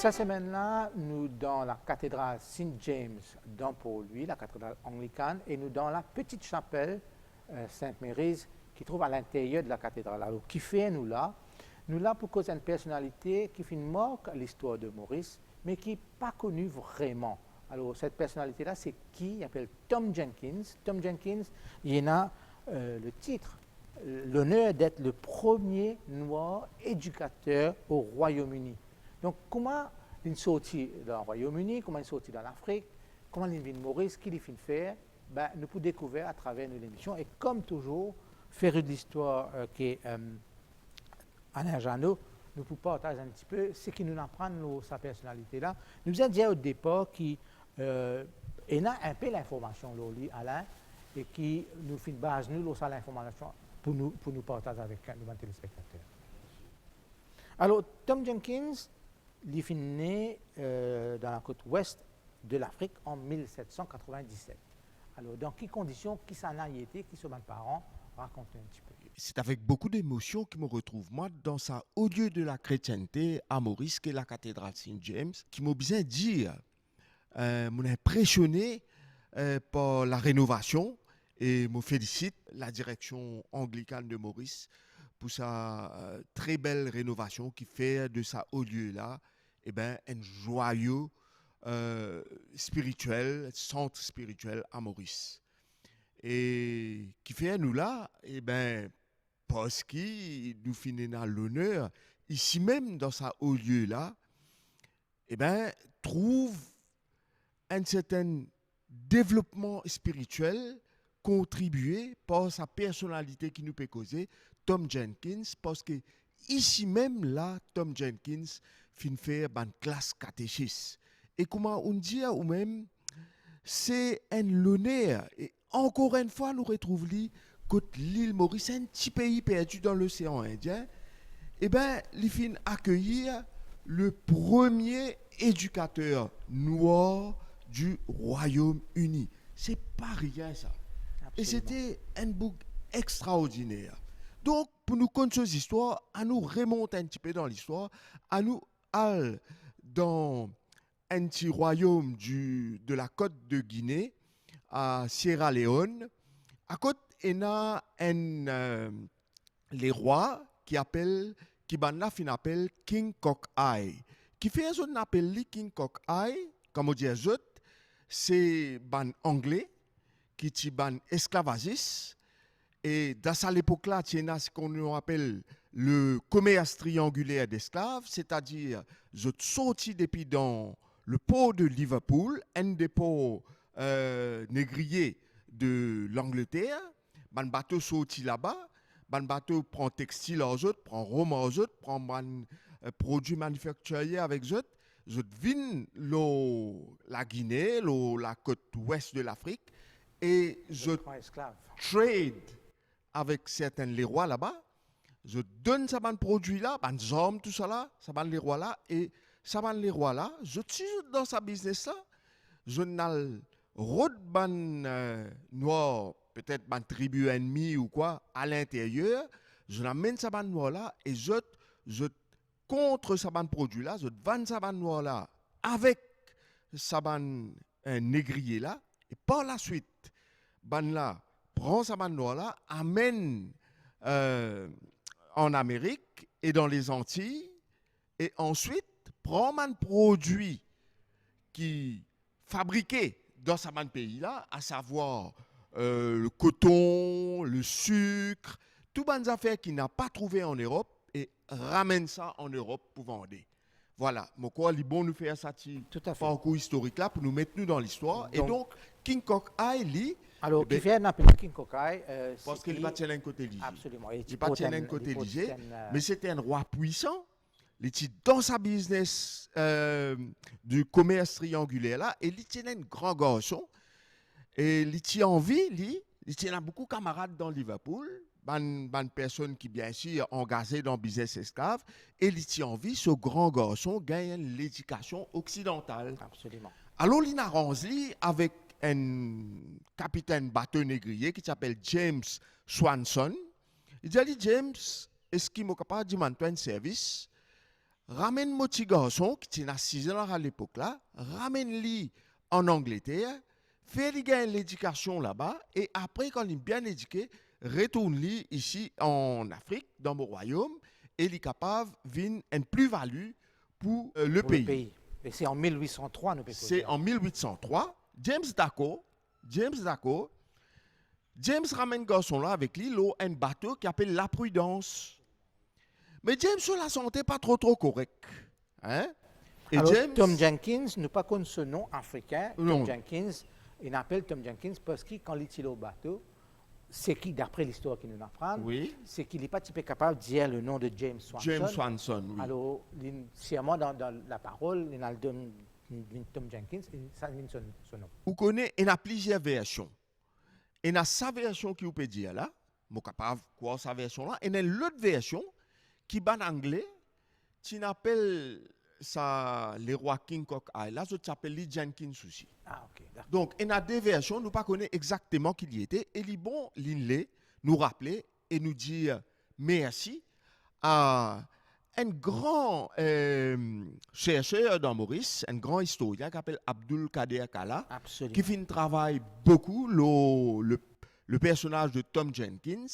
cette semaine-là, nous dans la cathédrale Saint James dans Port-Louis, la cathédrale anglicane, et nous dans la petite chapelle Sainte Mary's qui trouve à l'intérieur de la cathédrale. Alors, qui fait nous là? Nous là pour causer une personnalité qui fait une marque à l'histoire de Maurice, mais qui n'est pas connue vraiment. Alors, cette personnalité-là, c'est qui? Il s'appelle Tom Jenkins. Tom Jenkins, il y en a le titre, l'honneur d'être le premier noir éducateur au Royaume-Uni. Donc, comment il est sorti dans le Royaume-Uni, comment il est sorti dans l'Afrique, comment il vient de Maurice, qui il fait faire, ben, nous pouvons découvrir à travers nos émissions. Et comme toujours, faire de l'histoire qui est Alain Jeannot, nous pouvons partager un petit peu ce qui nous apprend sa personnalité-là. Nous avons dit au départ qu'il y a un peu l'information, Alain, et qui nous fait une base, nous, sur l'information pour nous partager avec nos téléspectateurs. Alors, Tom Jenkins, il est né dans la côte ouest de l'Afrique en 1797. Alors, dans quelles conditions, qui s'en a été, qui sont mes parents, racontez un petit peu. C'est avec beaucoup d'émotion que me retrouve moi dans sa haut lieu de la chrétienté à Maurice, qui est la cathédrale Saint James, qui m'a bien dit, m'ont impressionné par la rénovation et me félicite la direction anglicane de Maurice pour sa très belle rénovation qui fait de sa haut lieu là, un joyau spirituel, centre spirituel à Maurice. Et qui fait nous là, parce qu'il nous finit dans l'honneur, ici même dans sa haut lieu là, trouve un certain développement spirituel contribué par sa personnalité qui nous peut causer, Tom Jenkins, parce que ici même là, Tom Jenkins fin faire une classe catéchiste. Et comment on dit ou même, c'est un honneur. Et encore une fois, nous retrouvons l'île Maurice, un petit pays perdu dans l'océan Indien. Il fin accueillir le premier éducateur noir du Royaume-Uni. C'est pas rien ça. Absolument. Et c'était un book extraordinaire. Donc, pour nous conter ces histoires, à nous remonter un petit peu dans l'histoire, à nous aller dans un petit royaume de la côte de Guinée, à Sierra Leone. À côté, il y a les rois qui appellent King Cockeye. Qui fait un qu'on appelle King Cockeye, comme on dit, c'est ban anglais qui est ban esclavagiste. Et dans cette époque-là, il y a ce qu'on appelle le commerce triangulaire d'esclaves, c'est-à-dire, je sorti depuis dans le port de Liverpool, un des ports négriers de l'Angleterre, ban bateau sorti là-bas, ban bateau prend textile aux autres, prend rhum aux autres, prend produits manufacturiers avec eux, je viens la Guinée, la côte ouest de l'Afrique, et je trade avec certains les rois là-bas, je donne ça ban produit là, ban hommes tout ça là, ça ban les rois là, et ça ban les rois là, je suis dans sa business là, je n'ai route ban noir, peut-être ban tribu ennemi ou quoi, à l'intérieur, je l'amène ça ban noir là, et je contre sa ban produit là, je vends sa ban noir là, avec sa ban négrier là, et par la suite, ban là, prend sa ban noir là, amène en Amérique et dans les Antilles, et ensuite prend un produit qui fabriqué dans sa ban pays là, à savoir le coton, le sucre, tout ban affaires qu'il n'a pas trouvé en Europe et ramène ça en Europe pour vendre. Voilà, mon quoi, il est bon nous faire ça parcours historique là pour nous mettre nous dans l'histoire. Et donc King Cockeye lui. Alors, qui fait un appel King Cockeye parce qu'il va tenir un côté lié. Absolument. Il va tenir un côté lié, mais c'était un roi puissant. Il était dans sa business du commerce triangulaire là, et il était un grand garçon. Et il était en vie, il était beaucoup de camarades dans Liverpool, ban personnes qui bien sûr engagées dans le business esclave, et il était en vie, ce grand garçon gagne l'éducation occidentale. Absolument. Alors il arrange avec un capitaine bateau négrier qui s'appelle James Swanson. Il dit James, est-ce qu'il est capable de demander un service? ramène mon petit garçon, qui était à 6 ans à l'époque là, ramène-lui en Angleterre, fait lui gagner l'éducation là-bas, et après, quand il est bien éduqué, retourne-lui ici en Afrique, dans mon royaume, et il est capable de venir une plus-value pour le Pour le pays. pays. Et c'est en 1803, nous pouvons C'est dire. en 1803, James ramène garçon là avec lui, l'eau, un bateau qui appelle la Prudence. Mais James ne la sentait pas trop correct. Hein? Et Alors, James, Tom Jenkins, nous pas connaît ce nom africain. Non. Tom Jenkins, il appelle Tom Jenkins parce que quand il est au bateau, c'est qui, d'après l'histoire qu'il nous apprend, oui, c'est qu'il n'est pas typé capable de dire le nom de James Swanson. James Swanson, oui. Alors, sciemment dans la parole, il y a le Tom Jenkins, et ça vient son nom. Vous connaissez, il y a plusieurs versions. Il y a sa version qui vous peut dire là, je suis capable de croire sa version là, et il y a l'autre version qui est en anglais, qui appelle ça les rois King Cock Eye. Là, je t'appelle Lee Jenkins aussi. Ah, ok, d'accord. Donc, il y a des versions, nous ne connaissons pas exactement qui il était, et il bon, l'île nous rappeler et nous dire merci à un grand chercheur dans Maurice, un grand historien qui s'appelle Abdul Kader Kala, Absolument. qui fait un travail beaucoup, le personnage de Tom Jenkins,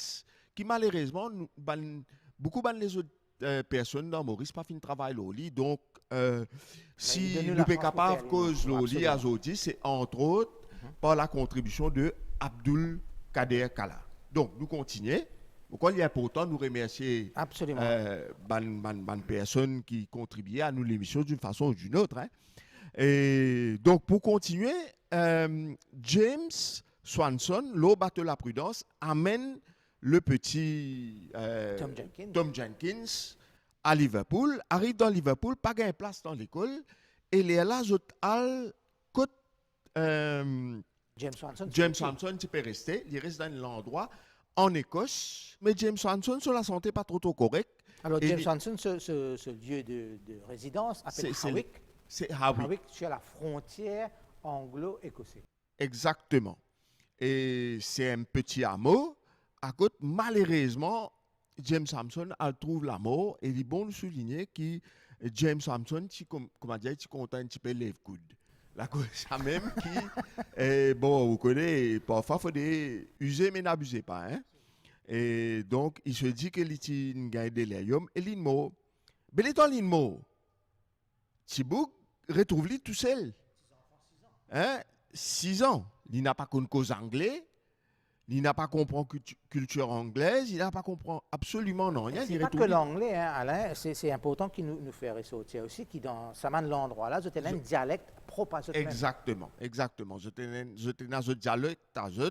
qui malheureusement, beaucoup de les autres personnes dans Maurice pas fait un travail loli. Donc, si donne-nous nous la sommes chance capables pour faire, cause loli à absolument. Zodi, c'est entre autres par la contribution de Abdul Kader Kala. Donc, nous continuons. Donc, il est important de nous remercier Absolument. ban personnes qui contribuent à nous l'émission d'une façon ou d'une autre. Hein. Et donc, pour continuer, James Swanson, l'eau bateau la prudence, amène le petit Tom Jenkins. Tom Jenkins à Liverpool, arrive dans Liverpool, pas gain place dans l'école, et il est là, côte James Swanson. James Swanson, tu peux rester, il reste dans l'endroit en Écosse, mais James Swanson, sur la santé pas trop correcte. Alors, Et James il- Swanson, ce lieu de résidence, appelle C'est- Hawick. C'est Hawick. Hawick, sur la frontière anglo-écossaise. Exactement. Et c'est un petit hameau. À côté, malheureusement, James Sampson trouve la mort. Et il est bon de souligner que James Sampson, comment dire, tu content un petit peu les coudes. La cause, ça même qui, bon, vous connaissez, parfois, il faut user, mais n'abusez pas. Hein? Et donc, il se dit que il gagne des léiums. Et il est mort. Mais l'étant il est mort, Thibaut retrouve-lui tout seul. Hein? 6 ans. Il n'a pas connu cause anglais. Il n'a pas compris culture anglaise. Il n'a pas compris absolument rien. C'est Il pas retrouve que l'anglais, hein, Alain, c'est important qu'il nous fait ressortir aussi, qui dans ça mène l'endroit là, c'était un dialecte propre à ce même. Exactement, exactement. Je tenais dans ce dialecte à eux.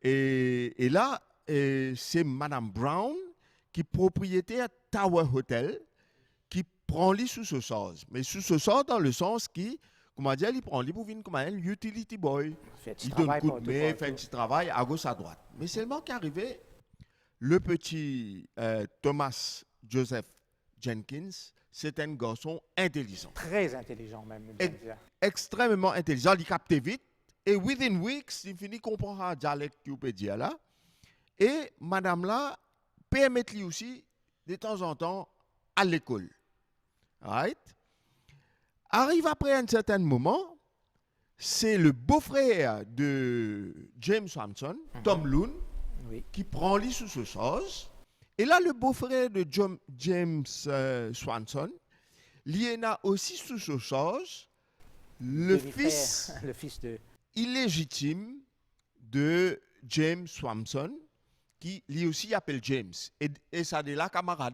Et là, c'est Madame Brown qui est propriétaire Tower Hotel qui prend lui sous ce sens. Mais sous ce sens dans le sens qui, comment dire, il prend lui pour venir comme un utility boy. Il donne un coup de main, fait un petit travail à gauche, à droite. Mais seulement qu'arrivé, le petit Thomas Joseph Jenkins, c'est un garçon intelligent. Très intelligent même. je veux dire. Extrêmement intelligent, il capte vite. Et within weeks, il finit comprendre un dialecte qu'il peut dire là. Et madame là, permet lui aussi, de temps en temps, à l'école. Right? Arrive après un certain moment, c'est le beau-frère de James Swanson, Tom Loon, Oui. qui prend lui sous ce sens. Et là, le beau-frère de James Swanson, il a aussi sous ce sens le fils Le fils de. illégitime de James Swanson, qui lui aussi appelle James. Et ça de là, camarade.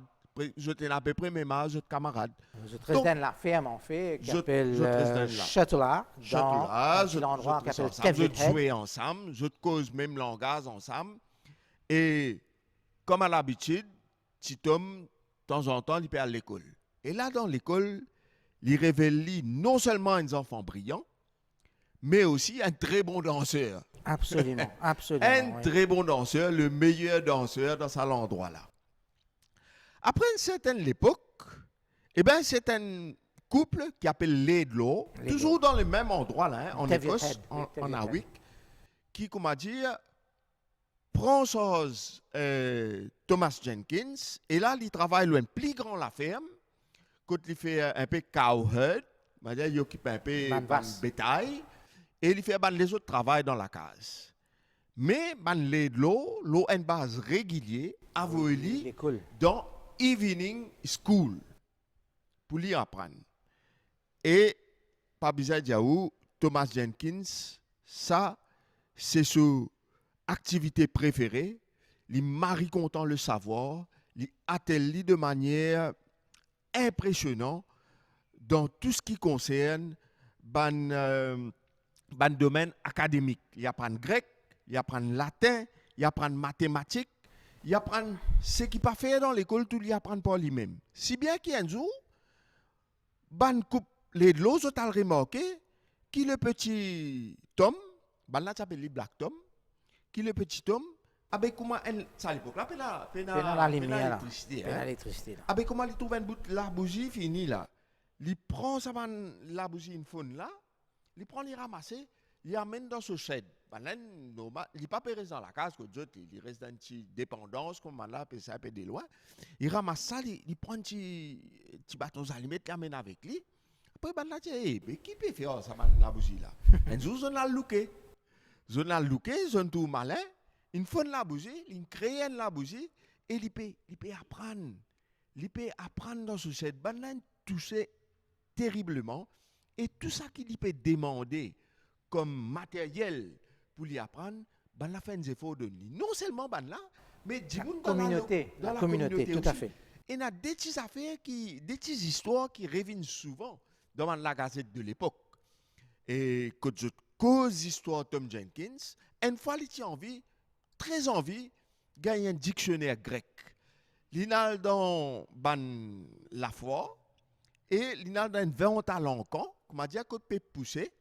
Je t'ai à peu près même âge de camarade. Je traite dans la ferme en fait, qui je s'appelle traite dans la- Châteaulard, dans un petit endroit qui s'appelle je Kevin te Head. jouer ensemble, je te cause même langage ensemble. Et comme à l'habitude, petit homme, de temps en temps, il peut aller à l'école. Et là, dans l'école, il révèle non seulement un enfant brillant, mais aussi un très bon danseur. Absolument, absolument. Un oui. très bon danseur, le meilleur danseur dans cet endroit-là. Après une certaine époque, eh ben, c'est un couple qui appelle Laidlaw, Laidlaw. toujours dans le même endroit, là, hein, en Teviot Écosse, Head, en Teviot Head. Hawick, qui, comment dire, prend chose Thomas Jenkins, et là, il travaille loin plus grand la ferme, quand il fait un peu cowherd, c'est-à-dire il occupe un peu le bétail, et il fait les autres travail dans la case. Mais l'eau a une base régulière à voler dans evening school pour lui apprendre. Et pas besoin de dire Thomas Jenkins, ça c'est son activité préférée. Il marie content le savoir, il attellit de manière impressionnante dans tout ce qui concerne ban domaine académique. Il apprend grec, il apprend latin, il apprend mathématiques, il apprend ce qu'il pas fait dans l'école, tout il apprend par lui-même. Si bien qu'il y a un jour, ban coupe les autres ont remarqué qui le petit Tom, ban là s'appelle Black Tom, qui le petit Tom, avec comment ça à l'époque là, la lumière, l'électricité. Avec comment il trouve un bout la bougie finie là. Il prend la bougie une faune là, il prend les ramasser, il amène dans ce shed. Il n'est pas rester dans la case, il reste dans une dépendance, comme là, ça peut de loin. Il ramasse ça, il prend un petit bâton d'allumettes, il amène avec lui. Après, mais qui peut faire ça, la bougie là? Un jour, on a looké. On a looké, on tout malin. Il fait la bougie, il crée la bougie, et il peut apprendre. Il peut apprendre dans ce shed. Il touché terriblement. Et tout ça qu'il peut demander comme matériel pour lui apprendre, il a fait des efforts de lui. Non seulement là, mais dans la communauté, tout à fait. Et il y a des petites affaires, des petites histoires qui reviennent souvent dans la gazette de l'époque. Et quand je cause l'histoire de Tom Jenkins, une fois il a envie, très envie, de gagner un dictionnaire grec. Il a dans la foi, et il a dans une vente à l'encan, comme a dit, qu'on peut pousser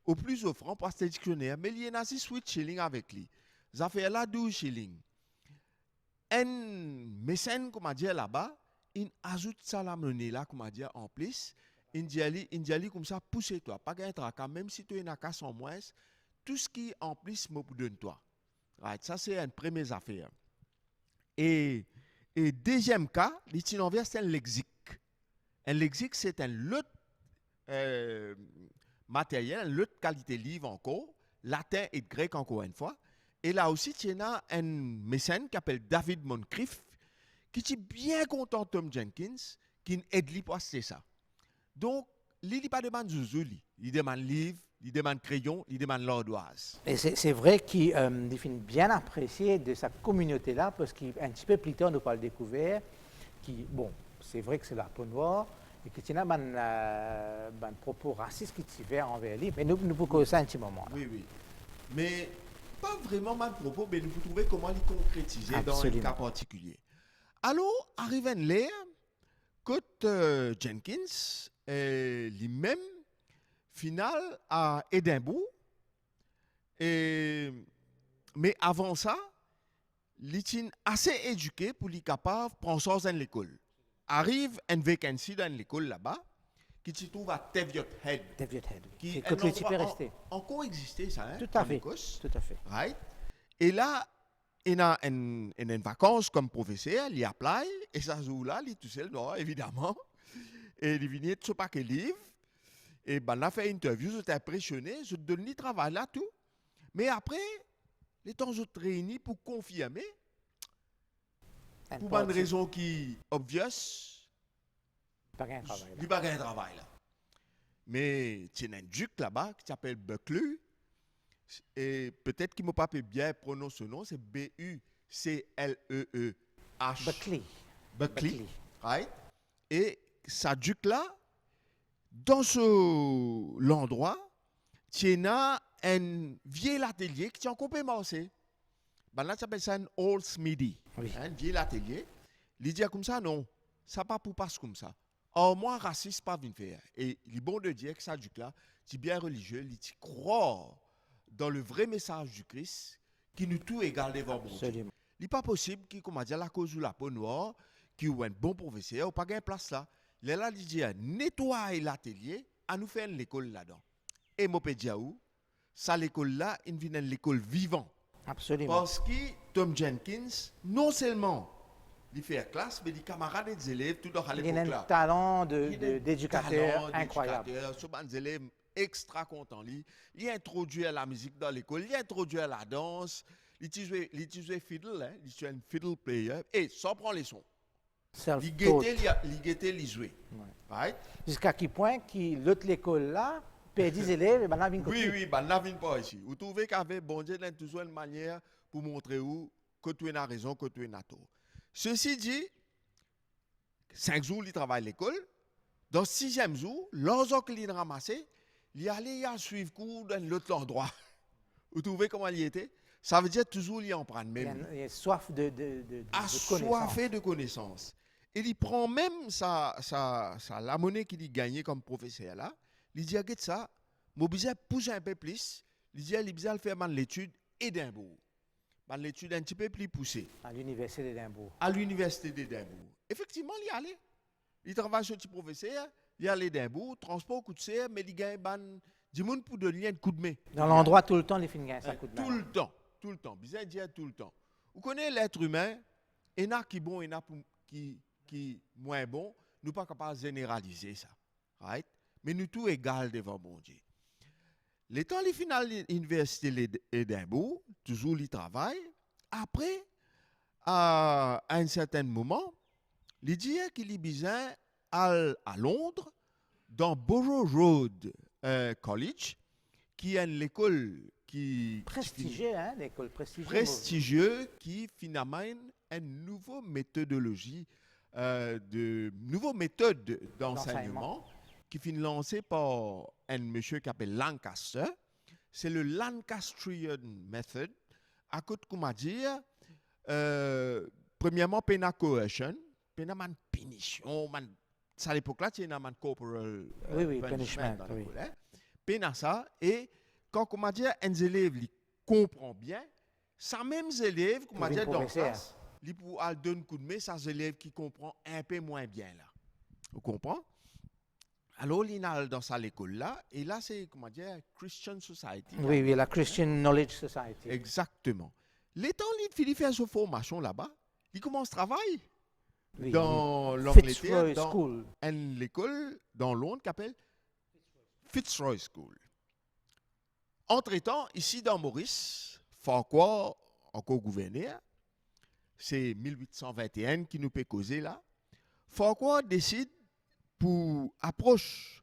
au plus offrant pour ce dictionnaire, mais il y a 8 shillings avec lui. Ça fait là 12 shillings. Un mécène, comme a dit là-bas, il ajoute ça la monnaie là, comme a dit en plus. Il dit comme ça, pousse-toi, pas gagner tracas, même si tu es une casse en moins, tout ce qui en plus me donne-toi. Right, ça c'est une première affaire. Et deuxième cas, l'itinéraire c'est un lexique. Un lexique c'est un lot matériel, une autre qualité livre encore, latin et grec encore une fois. Et là aussi, tu as un mécène qui s'appelle David Moncrief, qui est bien content de Tom Jenkins, qui aide lui pour acheter ça. Donc, il ne demande pas zouzou, il demande livre, il demande crayon, il demande l'ardoise. Et c'est vrai qu'il finit bien apprécié de sa communauté-là, parce qu'un petit peu plus tard, nous parle découvert, bon, c'est vrai que c'est la peau noire, et que tu as un propos raciste qui t'y envers lui, mais nous pouvons causer ça un petit moment. Oui, oui. Mais pas vraiment mal propos, mais nous pouvons trouver comment les concrétiser dans un cas particulier. Alors, arrive un l'air, que Jenkins, lui-même, final à Édimbourg, mais avant ça, il est assez éduqué pour lui capable de prendre ça dans l'école. Arrive une vacancy dans l'école là-bas, qui se trouve à Teviot Head. Teviot Head, qui est un endroit resté. Encore existé, ça, hein? Tout à fait. Tout à fait. Right? Et là, il a une vacances comme professeur, il apply, et ça joue-là, il est tout seul, non, évidemment. Et il vient de ce paquet de livres, et ben, on a fait une interview, j'étais impressionné, je donne le travail là, tout. Mais après, les temps je te réunis pour confirmer, pour une raison qui est obvious, il n'y a pas de travail là. Mais il y a un duc là-bas qui s'appelle Buckley, et peut-être qu'il ne m'a pas bien prononcer son nom, c'est B-U-C-L-E-E-H. Buckley. Right? Et ce duc-là, dans l'endroit, il y a un vieil atelier qui est encore commencé. Ben là, ça s'appelle ça un old smithy. Oui. Un vieil atelier. Il dit comme ça, non, ça pas pour passer comme ça. Or, moi, raciste, pas venir faire. Et il est bon de dire que ça, duc-là, c'est bien religieux, il croit dans le vrai message du Christ, qui nous tout égale devant bon Dieu. Il n'est pas possible qu'il, comme a dit, la cause ou la peau noire, qui ou un bon professeur, ou pas gain place là. Il est là, il dit, nettoyer l'atelier, à nous faire l'école là-dedans. Et moi, je dire, ça, l'école là, il vient l'école vivante. Absolument. Parce que Tom Jenkins, non seulement Il fait classe, mais les camarades des élèves, tout dans Il a l'époque un là. talent Il a un d'éducateur talent incroyable. d'éducateur, ce ban élèves extra content. Il introduit la musique dans l'école, il introduit la danse, il utilise fiddle, hein, il est un fiddle player, et sans prendre les sons. Il guettait, il jouait. Right? Jusqu'à quel point l'autre l'école là, perd 10 élèves et maintenant vient Oui, oui, ben n'a pas ici. Vous trouvez qu'avec bon Dieu, il y a toujours une manière pour montrer où que tu as raison, que tu as tort. Ceci dit, 5 jours, il travaille à l'école. Dans le 6e jour, lorsque il a ramassé, il est allé suivre cours dans l'autre endroit. Vous trouvez comment il était? Ça veut dire toujours il en prend même. Il a soif de connaissances. Assoiffé de connaissances. Et il prend même la monnaie qu'il a gagnée comme professeur là. Il dit, regarde ça, je besoin pousser un peu plus. Il dit, il besoin faire l'étude Édimbourg. L'étude un petit peu plus poussée. À l'université d'Édimbourg. À l'université d'Édimbourg. Effectivement, il y allait. Il travaille sur petit professeur, il y allait d'Édimbourg, transport coup de serre, mais il gagne du monde pour donner un coup de main. Dans l'endroit tout le temps, il finit un coup de main. Tout le temps. Bizarre dire tout le temps. Vous connaissez l'être humain, il y en a qui bon, il y en a qui moins bon, nous pas capables de généraliser ça. Right? Mais nous tous égales devant bon Dieu. Les temps, les finales de l'université d'Édimbourg, toujours il travaille. Après, à un certain moment, il dit qu'il est besoin à Londres, dans Borough Road College, qui est l'école qui prestigieux, hein, l'école prestigieuse. Prestigieux, qui finalement une nouvelle méthodologie, nouvelle méthode d'enseignement qui finit lancée par un monsieur qui s'appelle Lancaster. C'est le Lancastrian Method. À côté, comment dire, premièrement, pena coercion, pena man punition, man, à l'époque-là, c'est un corporal punishment. Oui. Pena ça, et quand, comment dire, un élève comprend bien, ça même élève, comment dire, dans la classe, il pour donner un coup de main, ça élève qui comprend un peu moins bien là. Vous comprenez? Alors, il est dans sa école là, et là, c'est, comment dire, Christian Society. Oui, la Christian Knowledge Society. Exactement. L'étant, il fait sa formation là-bas, il commence à travailler oui, dans l'Angleterre, dans une école dans Londres qui s'appelle Fitzroy School. Entre-temps, ici dans Maurice, Farquhar, encore gouverneur, c'est 1821 qui nous peut causer là. Farquhar décide pour approche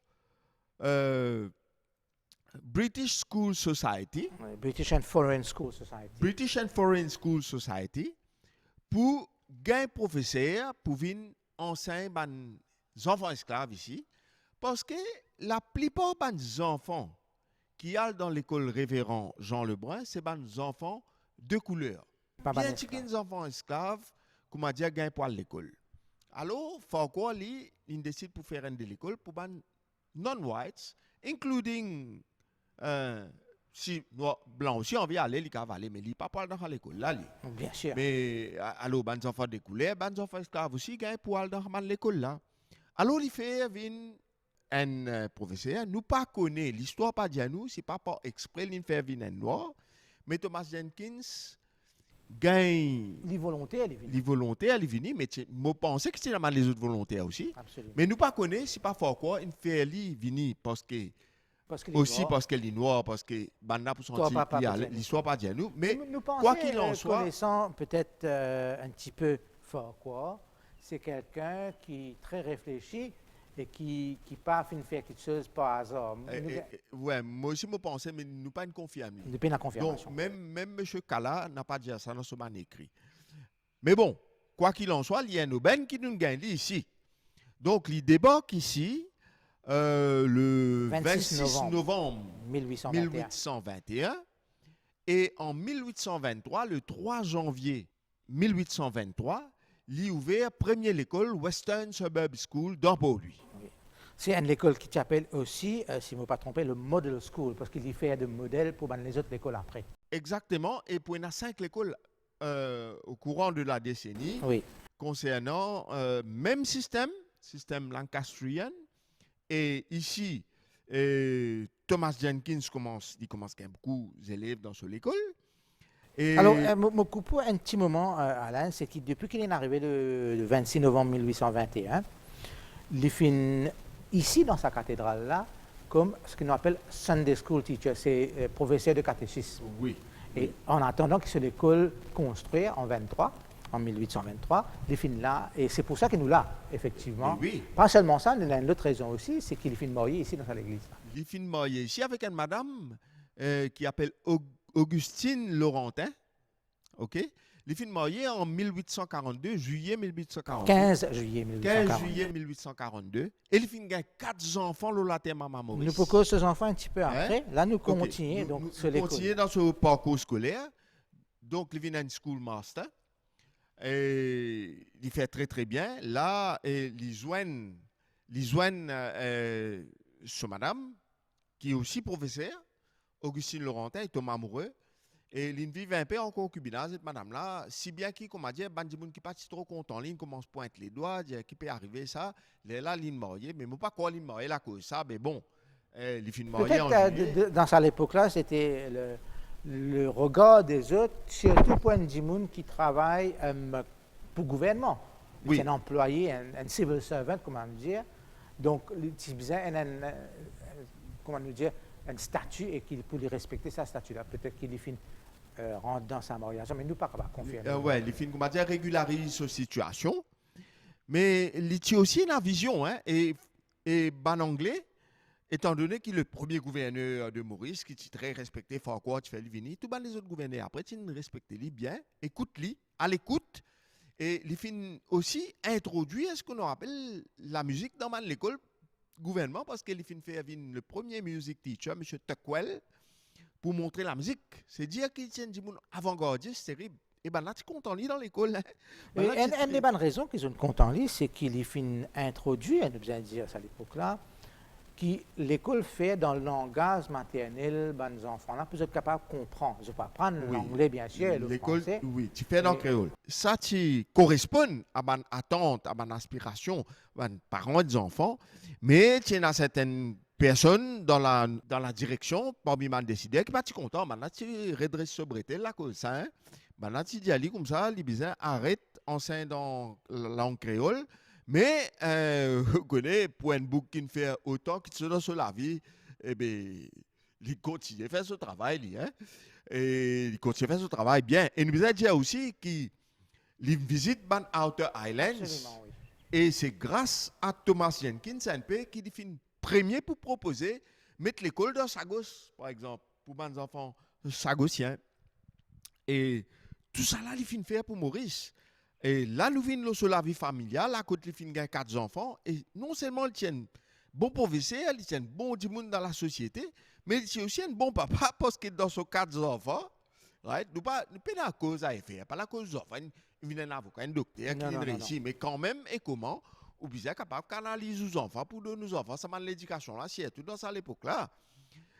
British School Society, British and Foreign School Society, British and Foreign School Society, pour gagner professeur pour venir enseigner les enfants esclaves ici, parce que la plupart des enfants qui allent dans l'école révérend Jean Lebrun, c'est des enfants de couleur. Bien des enfants esclaves, comme a dit, gagnent pour l'école. Alors, Farquhar, il décide pour faire une de l'école pour les non-whites, including si blanc aussi, on vient aller, il va aller, mais il pas pour dans l'école là. Bien sûr. Mais alors, les enfants de couleur, les enfants esclaves aussi gagnent pour aller dans l'école là. Alors, il fait un professeur, nous pas connaît l'histoire pas dit à nous, c'est pas par exprès il fait venir un noir, mais Thomas Jenkins gagne les volontaires, elle est venue, mais je pense que c'est les autres volontaires aussi. Absolument. Mais nous pas connaît, c'est pas fort quoi, il fait venir parce qu'elle est noire, parce que banda pour sentir l'histoire pas dit à nous, mais quoi qu'il en soit, connaissant peut-être un petit peu fort quoi, c'est quelqu'un qui est très réfléchi et qui pas fin faire quelque chose par hasard. Ouais, moi aussi je pensais, mais nous pas une confirmation. Depuis la confirmation. Donc même M. Kala n'a pas dit ça dans son écrit. Mais bon, quoi qu'il en soit, il y a un aubaine qui nous gagne ici. Donc il débarque ici le 26 novembre 1821 et en 1823, le 3 janvier 1823, il a ouvert première l'école Western Suburb School dans Port-Louis. Oui. C'est une école qui s'appelle aussi, si je ne me pas trompé, le Model School, parce qu'il y fait de modèles pour les autres écoles après. Exactement, et pour il y a 5 écoles au courant de la décennie, oui. Concernant même système lancastrian, et ici, Thomas Jenkins commence à avoir beaucoup d'élèves dans cette école, Et Alors, me coupe un petit moment, Alain, c'est que depuis qu'il est arrivé le 26 novembre 1821, il finit ici dans sa cathédrale-là comme ce qu'on appelle Sunday School Teacher, c'est professeur de catéchisme. oui, Et en attendant que l'école construite en 1823, il finit là, et c'est pour ça qu'il nous l'a, effectivement. oui. Pas seulement ça, il y a une autre raison aussi, c'est qu'il finit marié ici dans l'église. Il finit marié ici avec une madame qui s'appelle Augustine Laurentin. OK? Il finit marié en 1842, juillet 1842. 15 juillet 15 1840. juillet 1842. Et il finit avec 4 enfants, Lola Maman Maurice. Nous pourquoi ces enfants un petit peu après. Hein? Là, nous OK. continuons donc Nous sur l'école. continuons dans ce parcours scolaire. Donc, il vient un schoolmaster. Et il fait très, très bien. Là, il joignent ce madame, qui est aussi professeur, Augustine Laurentin, et Thomas Amoureux. Et il vit un peu en concubinage, cette madame-là, si bien qu'il, comme a dit, Bandimoun qui pas trop content, il commence à pointer les doigts, dire qu'il peut arriver ça, là, il est marié, mais je ne sais pas quoi il est marié la cause ça, mais bon, il finit marié en juillet. Peut-être dans cette époque-là, c'était le regard des autres, surtout pour un Dimoun qui travaille pour le gouvernement. Oui. C'est un employé, un civil servant, comment dire. Donc, c'est bizarre, comment nous dire, un statut et qu'il pour lui respecter sa statut-là. Peut-être qu'il finit rentre dans sa mariage, mais nous pas capable de confirmer. Oui, il finit, comment dire, régularise sa situation, mais il tient aussi une vision, hein, et ban anglais, étant donné qu'il est le premier gouverneur de Maurice, qui est très respecté, fort quoi, tu fais le vini, tout les autres gouverneurs après, tu respectes lui bien, écoute-lui, à l'écoute, et il finit aussi introduit ce qu'on appelle la musique dans l'école gouvernement, parce qu'il finit faire le premier music teacher, M. Tuckwell, pour montrer la musique. C'est dire qu'il tient du monde avant-gardiste, c'est terrible. Et bien là, tu comptes en lit dans l'école. Une des bonnes raisons qu'ils ont compte en lit, c'est qu'il finit introduit, on a besoin de dire ça à l'époque-là, qui l'école fait dans le langage maternel, ben, les enfants là, pour être capable de comprendre. Je ne vais pas apprendre l'anglais, bien sûr, le français. Oui, tu fais dans le créole. Ça, tu correspond à mon attente, à mon aspiration, à mes parents des enfants, mais tu as certaines personnes dans la direction, parmi les décideurs, qui sont pas contents. Maintenant, tu redresses ce bretelle, la cause ça. Hein? Maintenant, tu dis comme ça, les bizarres arrête enseigner dans la langue créole. Mais, vous connaissez, pour un bouc qui fait autant qu'il se donne sur la vie, eh bien, il continue à faire ce travail. Hein? Et il continue à faire ce travail bien. Et nous avons dit aussi qu'il visite les Outer Islands. Absolument, oui. Et c'est grâce à Thomas Jenkins, NP, qui finit premier pour proposer mettre l'école dans Sagos, par exemple, pour les enfants sagossiens. Et tout ça, là, il finit faire pour Maurice. Et là, nous venons sur la vie familiale, à côté, il finit 4 enfants. Et non seulement il tient bon professeur, il tient bon du monde dans la société, mais il tient aussi un bon papa parce que dans ses 4 enfants, right, nous pas la cause à faire, pas la cause des enfants. Il vient un avocat, un docteur qui réussit, mais quand même, et comment, ou bien capable de canaliser les enfants pour donner nos enfants, ça m'a l'éducation là, c'est tout dans ça l'époque là.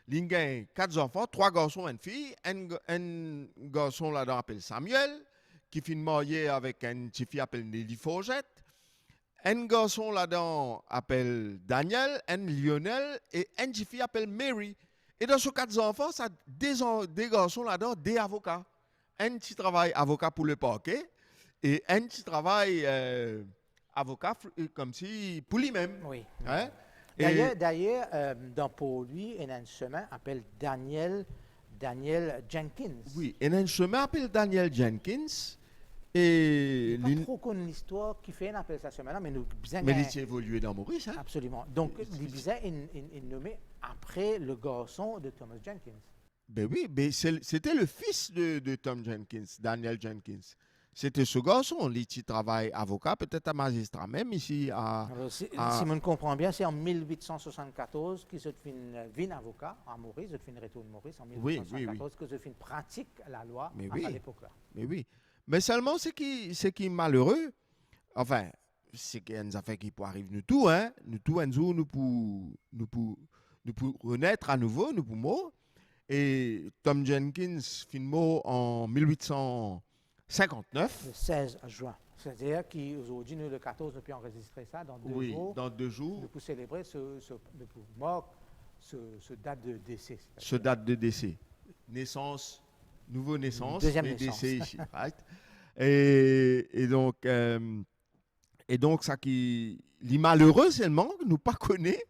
Il a 4 enfants, 3 garçons et une fille, un garçon là-dedans appelle Samuel, qui finit marié avec une petite fille appelée Nelly Forgette. Un garçon là-dedans appelle Daniel, un Lionel et une petite fille appelle Mary. Et dans ces 4 enfants, ça des garçons là-dedans, des avocats. Un qui travaille avocat pour le parquet et un qui travaille avocat comme si pour lui-même. Oui. Hein? D'ailleurs, pour lui, il y a un chemin appelé Daniel Jenkins. Oui, il y a un chemin appelé Daniel Jenkins. Et pas trop connu l'histoire qui fait un appel ça chemin-là, mais nous mais il s'est évolué dans Maurice. Hein? Absolument. Donc, Libiza est nommé après le garçon de Thomas Jenkins. Ben oui, mais c'était le fils de Tom Jenkins, Daniel Jenkins. C'était ce garçon, qui travaille avocat, peut-être un magistrat même ici à... Alors, si on comprend bien, c'est en 1874 qu'il se fait avocat à Maurice, il se fait retour de Maurice en 1874 que se fait pratique la loi à l'époque-là. Mais oui. Mais seulement, ce qui est malheureux, enfin, c'est qu'il y a une affaire qui peut arriver nous tous, hein. Nous tous, un jour, nous pouvons renaître à nouveau, nous pouvons. Et Tom Jenkins finit mort en 1859. Le 16 juin. C'est-à-dire qu'aujourd'hui, nous, le 14, nous pouvons enregistrer ça dans 2 jours. Oui, dans 2 jours. Nous pouvons célébrer ce date de décès. Ce date de décès. Naissance Nouveau naissance, Deuxième mais naissance. décès ici, right? Et donc, ça qui, les malheureux seulement, nous pas connaît,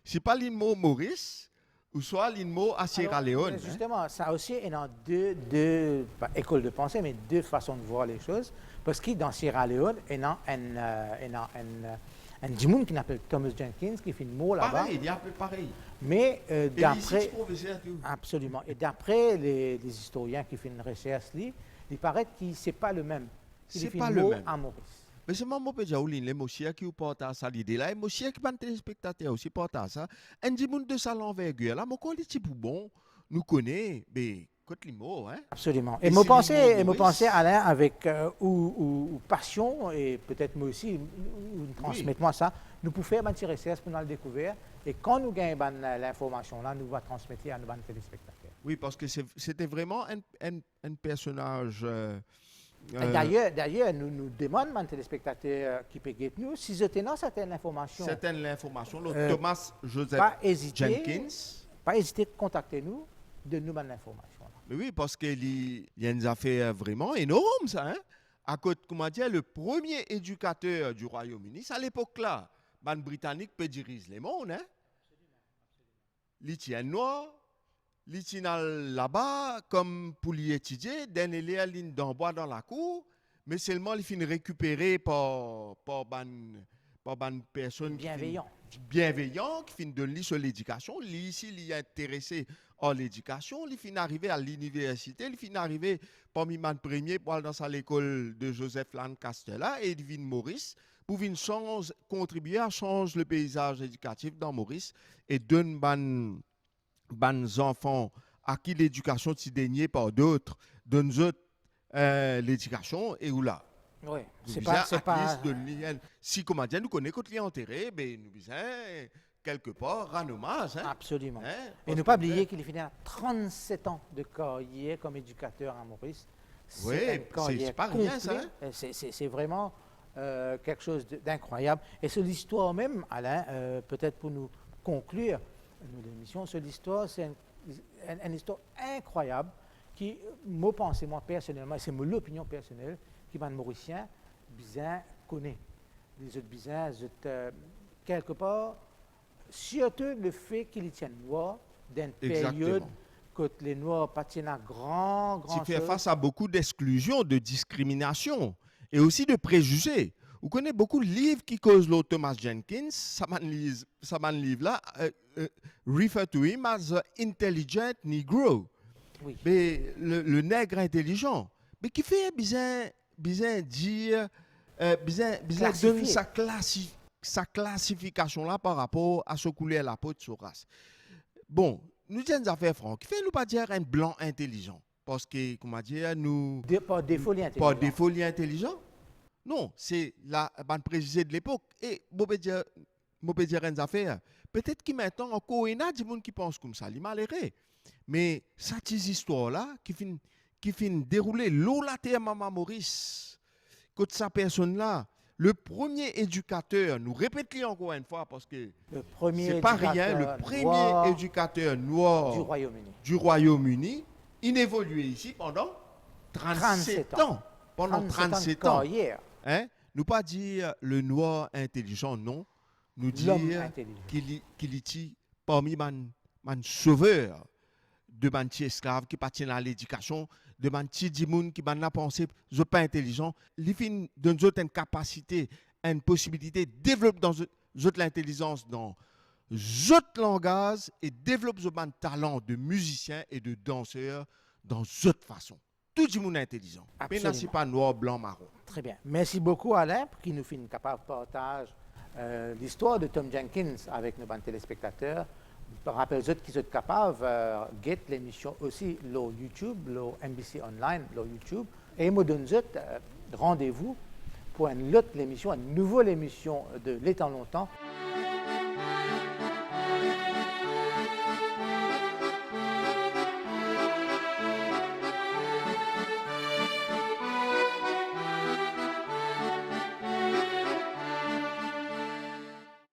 c'est pas l'INMO Maurice, ou soit l'INMO à Sierra Leone. Mais justement, ça aussi est dans deux pas écoles de pensée, mais deux façons de voir les choses. Parce que dans Sierra Leone, il y a un Jimoun qui s'appelle Thomas Jenkins, qui fait une mot là-bas. Pareil, il y a un peu pareil. Mais Et d'après. ici, professeur, tout. Absolument. Et d'après les historiens qui font une recherche, il paraît que ce n'est pas le même. C'est fait pas une le mot même. à Maurice. Mais c'est moi, je peux dire, les mossiers qui portent à ça l'idée là, les mossiers qui sont téléspectateurs aussi portent à ça. Un Jimoun de ça l'envergure là, mon collègue est bon, nous connaît, mais côté les mots, hein. Absolument. Et Et moi c'est les mots pensais, Maurice. Alain, avec ou passion, et peut-être moi aussi, ou transmettez-moi ça, nous pouvons faire une petite recherche pour nous le découvrir. Et quand nous gagnons l'information là, nous va transmettre à nos téléspectateurs. Oui, parce que c'était vraiment un personnage. D'ailleurs, nous demandons aux téléspectateurs qui peuvent nous si vous avez certaines informations. C'était l'information. Euh, Thomas Joseph Pas hésiter, Jenkins. pas hésiter à contacter nous, de nous donner l'information. Mais oui, parce qu'il y a une affaire vraiment énorme, ça. Hein? À côté, comment dire, le premier éducateur du Royaume-Uni, c'est à l'époque-là, ban britannique peut diriger le monde. Hein? Il tient noir, il tient là-bas comme pour l'y étudier, dernier ligne d'envoi dans la cour, mais seulement il finit récupéré par ban personne bienveillant qui finit de lire sur l'éducation. Lui ici, il est intéressé à l'éducation, il finit arrivé à l'université, il finit arrivé parmi les premiers pour aller dans l'école de Joseph Lancaster là, et il vient Maurice pour venir contribuer à changer le paysage éducatif dans Maurice et donner ban enfants à qui l'éducation s'est déniée par d'autres, donne l'éducation et où là. Oui, c'est pas. pas. Si comment dire, nous connaissons quand il est enterré, ben nous disons quelque part rendre hommage. Hein? Absolument. Hein? Et ne pas oublier qu'il finit à 37 ans de carrière comme éducateur à Maurice. Oui, c'est pas rien ça. Hein? C'est vraiment quelque chose d'incroyable. Et sur l'histoire même, Alain, peut-être pour nous conclure l'émission, sur l'histoire, c'est une histoire incroyable qui, moi, moi personnellement, et c'est mon opinion personnelle, qui m'a mauricien, bizarre, connaît. Les autres bizarres, quelque part, surtout le fait qu'ils tiennent noirs d'une période que les noirs patinent à grand tu fais face à beaucoup d'exclusion, de discrimination et aussi de préjugés. Vous connaissez beaucoup de livres qui causent l'autre Thomas Jenkins. Ça m'a livre là, refer to him as an intelligent Negro. Oui. Mais le nègre intelligent. Mais qui fait bizarre dire, bizarre donne sa classification là par rapport à ce couleur la peau de sa race. Bon, nous disons des affaires franches. Qui fait nous pas dire un blanc intelligent? Parce que, comment dire, nous... Par défaut, Par défaut, intelligent? Non, c'est la bande préjugée de l'époque. Et, je peux dire une affaire. Peut-être que maintenant, encore, il y a des gens qui pensent comme ça, il est malheureux. Mais cette histoire-là, qui finit dérouler l'eau la terre Maman Maurice, que sa personne-là, le premier éducateur, nous répétons encore une fois parce que c'est pas rien, le premier éducateur noir du Royaume-Uni, il évoluait ici pendant 37 ans. Pendant 37 ans. Hein? Nous pas dire le noir intelligent, non. Nous dire qu'il est parmi les sauveurs de man esclaves qui appartiennent à l'éducation, de man dimoun qui ban la pensée, je pas intelligent, li fin donne une capacité, une possibilité de développer dans l'intelligence dans autre langage et développe un talent de musicien et de danseur dans autre façon. Tout le monde est intelligent. Mais ce n'est pas noir, blanc, marron. Très bien. Merci beaucoup, Alain, pour qui nous fait une capable partage l'histoire de Tom Jenkins avec nos téléspectateurs. Rappelez-vous qu'ils sont capables de get l'émission aussi sur YouTube, sur NBC Online, sur YouTube. Et nous donnons rendez-vous pour une autre émission, une nouvelle émission de L'Étant longtemps.